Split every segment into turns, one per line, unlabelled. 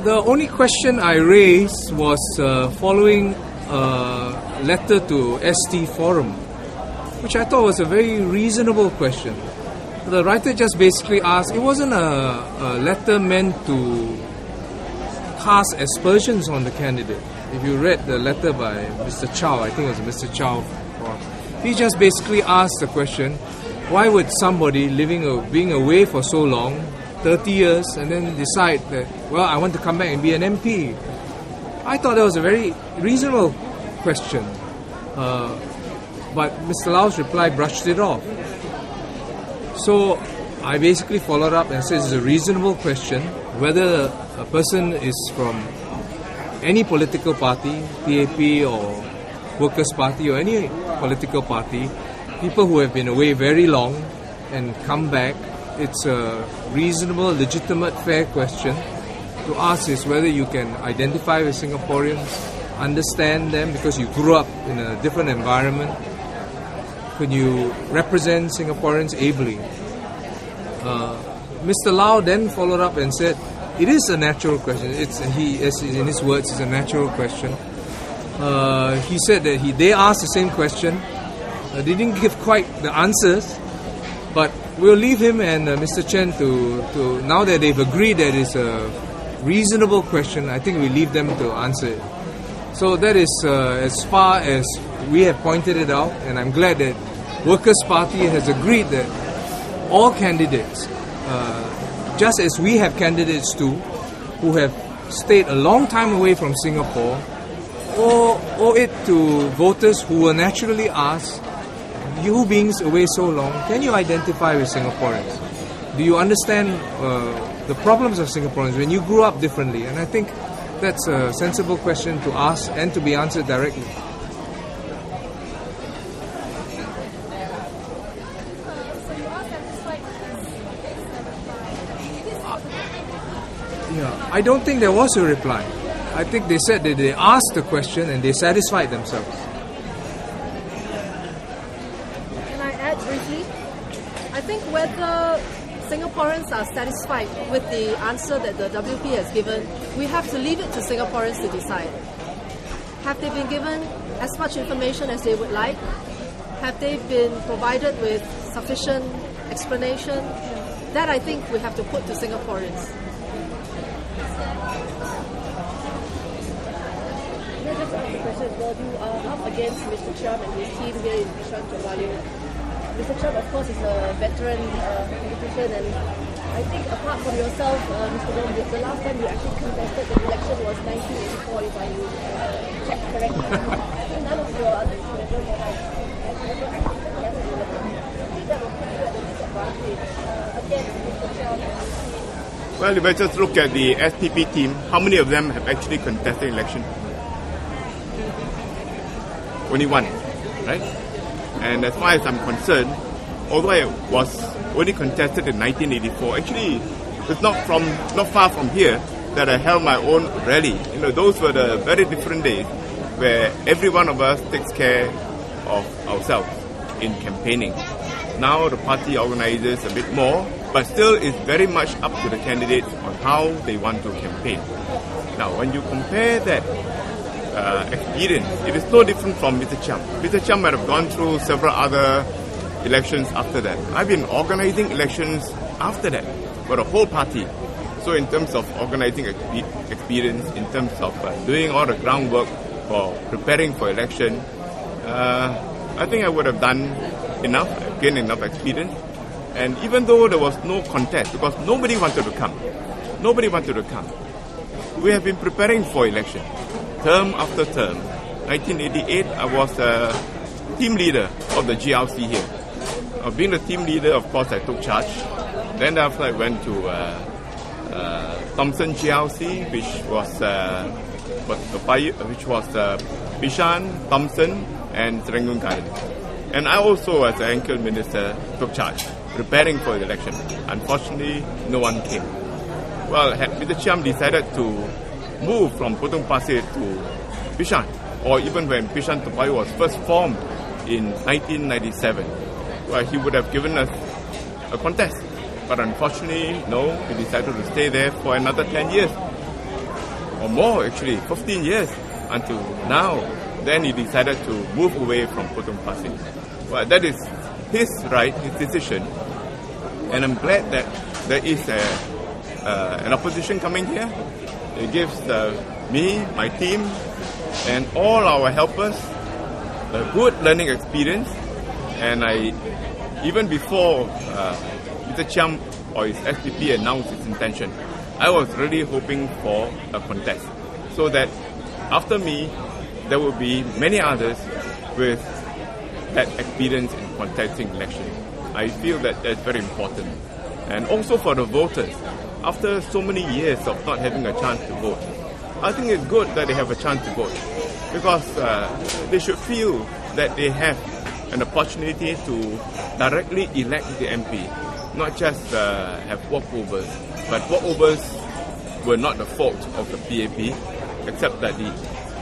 The only question I raised was following a letter to ST Forum, which I thought was a very reasonable question. The writer just basically asked, it wasn't a letter meant to cast aspersions on the candidate. If you read the letter by Mr. Chow, I think it was Mr. Chow, he just basically asked the question, why would somebody being away for so long, 30 years, and then decide that, well, I want to come back and be an MP? I thought that was a very reasonable question. But Mr. Lau's reply brushed it off. So I basically followed up and said it's a reasonable question whether a person is from any political party, PAP or Workers' Party or any political party, people who have been away very long and come back. It's a reasonable, legitimate, fair question to ask is whether you can identify with Singaporeans, understand them because you grew up in a different environment. Could you represent Singaporeans ably? Mr. Lau then followed up and said, it is a natural question. In his words, it's a natural question. He said that they asked the same question. They didn't give quite the answers, but we'll leave him and Mr. Chen to now that they've agreed that it's a reasonable question, I think we leave them to answer it. So that is as far as we have pointed it out, and I'm glad that Workers' Party has agreed that all candidates, just as we have candidates too, who have stayed a long time away from Singapore, owe it to voters who will naturally ask, you being away so long, can you identify with Singaporeans? Do you understand the problems of Singaporeans when you grew up differently? And I think that's a sensible question to ask and to be answered directly. Yeah, I don't think there was a reply. I think they said that they asked the question and they satisfied themselves.
Can I add briefly? I think whether Singaporeans are satisfied with the answer that the WP has given, we have to leave it to Singaporeans to decide. Have they been given as much information as they would like? Have they been provided with sufficient explanation? That I think we have to put to Singaporeans.
Just to ask the question, well, you are up against Mr. Cham and his team here in Bishan-Toa Payoh. Mr. Cham, of course, is a veteran politician, and I think apart from yourself, Mr. Wong, the last time you actually contested the election was 1984, if I check correctly. None of your other members have ever actually contested the election. I think that will put you at a disadvantage against Mr. Cham and his team.
Well, if I just look at the SPP team, how many of them have actually contested election? Only one, right? And as far as I'm concerned, although I was only contested in 1984, actually it's not far from here that I held my own rally. You know, those were the very different days where every one of us takes care of ourselves in campaigning. Now the party organizes a bit more, but still it's very much up to the candidates on how they want to campaign. Now, when you compare that experience, it is no different from Mr. Cham. Mr. Cham might have gone through several other elections after that. I've been organizing elections after that for the whole party. So in terms of organizing experience, in terms of doing all the groundwork for preparing for election, I think I would have done enough, gained enough experience. And even though there was no contest, because nobody wanted to come, we have been preparing for election. Term after term. 1988, I was a team leader of the GLC here. Being the team leader, of course, I took charge. Then after I went to Thomson GLC, which was Bishan, Thomson, and Serangoon Garden. And I also, as the anchor minister, took charge, preparing for the election. Unfortunately, no one came. Well, Mr. Cham decided to move from Potong Pasir to Bishan, or even when Bishan-Toa Payoh was first formed in 1997, well, he would have given us a contest. But unfortunately, no, he decided to stay there for another 10 years. or more actually, 15 years until now. Then he decided to move away from Potong Pasir. Well, that is his right, his decision, and I'm glad that there is an opposition coming here. It gives me, my team, and all our helpers a good learning experience. And even before Mr. Chiam or his SPP announced its intention, I was really hoping for a contest, so that after me, there will be many others with that experience in contesting election. I feel that that's very important. And also for the voters, after so many years of not having a chance to vote, I think it's good that they have a chance to vote, because they should feel that they have an opportunity to directly elect the MP, not just have walkovers. But walkovers were not the fault of the PAP, except that the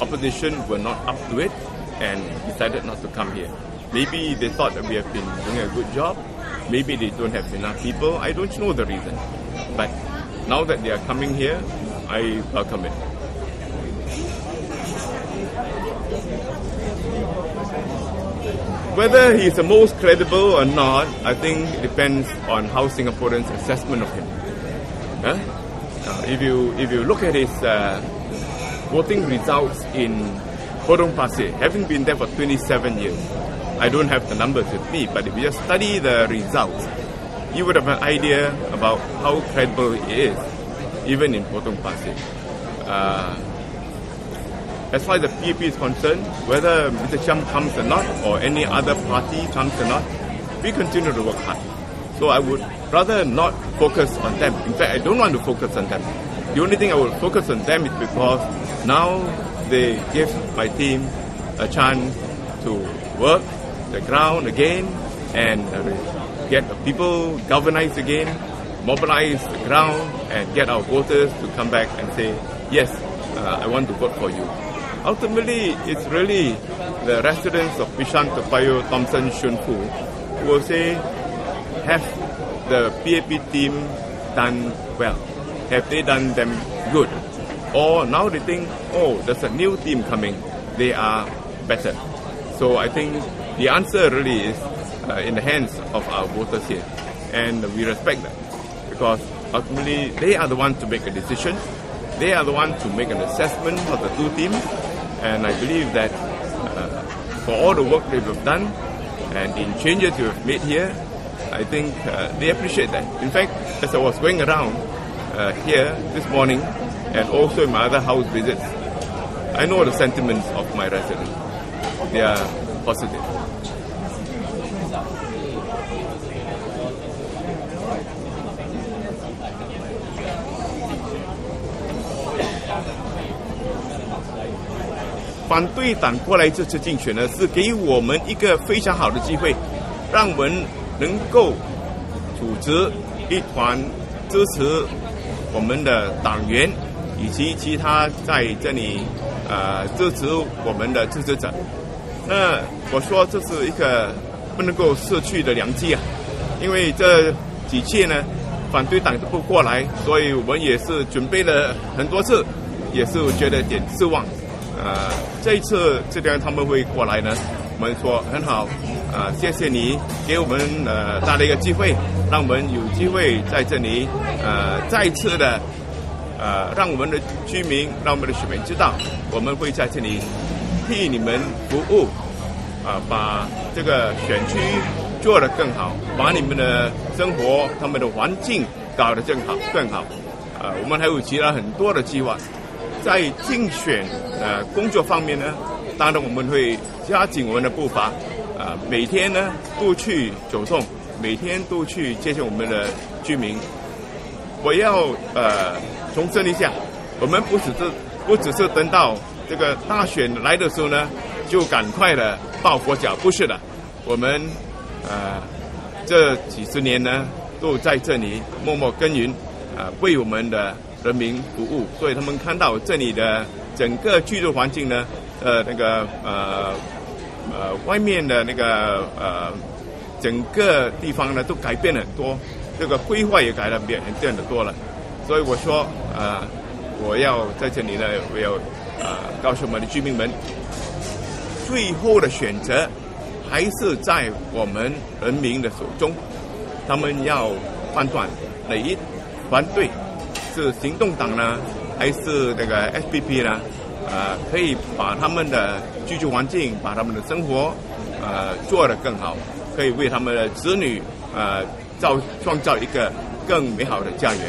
opposition were not up to it and decided not to come here. Maybe they thought that we have been doing a good job. Maybe they don't have enough people. I don't know the reason. But now that they are coming here, I welcome it. Whether he is the most credible or not, I think it depends on how Singaporeans' assessment of him. If you look at his voting results in Potong Pasir, having been there for 27 years, I don't have the numbers with me, but if you just study the results, you would have an idea about how credible he is, even in Potong Pasir. As far as the PAP is concerned, whether Mr. Chiam comes or not, or any other party comes or not, we continue to work hard. So I would rather not focus on them. In fact, I don't want to focus on them. The only thing I will focus on them is because now they give my team a chance to work the ground again and get the people galvanized again, mobilize the ground and get our voters to come back and say, yes, I want to vote for you. Ultimately, it's really the residents of Bishan-Toa Payoh, Thomson, Shunfu, who will say, have the PAP team done well? Have they done them good? Or now they think, oh, there's a new team coming, they are better. So I think the answer really is in the hands of our voters here. And we respect them, because ultimately they are the ones to make a decision. They are the ones to make an assessment of the two teams. And I believe that for all the work they have done and in changes we have made here, I think they appreciate that. In fact, as I was going around here this morning and also in my other house visits, I know the sentiments of my residents. They are positive.
《反对党过来这次竞选呢，是给我们一个非常好的机会，让我们能够组织一团支持我们的党员以及其他在这里支持我们的支持者。那我说这是一个不能够失去的良机啊，因为这几届呢反对党都不过来，所以我们也是准备了很多次，也是觉得有点失望。这一次这边他们会过来呢，我们说很好，谢谢你给我们带来一个机会，让我们有机会在这里再次的让我们的居民，让我们的选民知道，我们会在这里替你们服务，把这个选区做得更好，把你们的生活、他们的环境搞得更好。我们还有其他很多的计划。在竞选工作方面呢，当然我们会加紧我们的步伐，每天呢都去走动，每天都去接近我们的居民。我要重申一下，我们不只是等到这个大选来的时候呢，就赶快的抱佛脚，不是的，我们这几十年呢都在这里默默耕耘，为我们的人民服务，所以他们看到这里的整个居住环境呢，外面的那个整个地方呢都改变很多，这个规划也改了变得多了，所以我说我要在这里呢，我要告诉我们的居民们，最后的选择还是在我们人民的手中，他们要判断哪一团队是行动党呢，还是这个 SPP 呢？可以把他们的居住环境，把他们的生活做得更好，可以为他们的子女创造一个更美好的家园。